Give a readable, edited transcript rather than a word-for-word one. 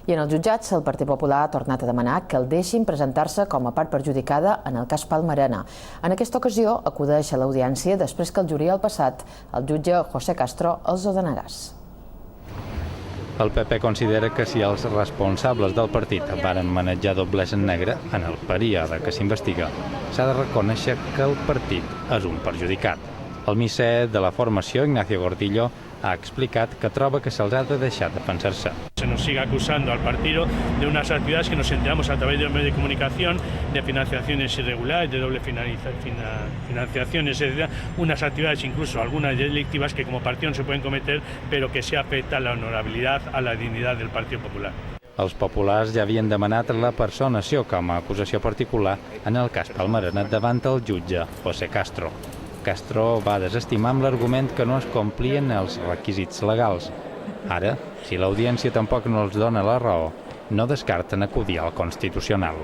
I en els jutjats, el Partit Popular ha tornat a demanar que el deixin presentar-se com a part perjudicada en el cas Palmerena. En aquesta ocasió, acudeix a l'audiència després que el juliol passat el jutge José Castro els ho denegàs. El PP considera que si els responsables del partit varen manejar doblers en negre en el període que s'investiga, s'ha de reconèixer que el partit és un perjudicat. El misser de la formació, Ignacio Gordillo, ha explicat que troba que se'ls ha de deixar defensar-se. Se nos sigue acusando al partido de unas actividades que nos enteramos a través de los medios de comunicación, de financiaciones irregulares, de doble financiaciones, etc. Unas actividades, incluso algunas delictivas, que como partido no se pueden cometer, pero que sí afectan a la honorabilidad, a la dignidad del Partido Popular. Els populars ja havien demanat la personació com a acusació particular en el cas Palmerena davant el jutge José Castro. Castro va desestimar amb l'argument que no es complien els requisits legals. Ara, si l'audiència tampoc no els dona la raó, no descarten acudir al Constitucional.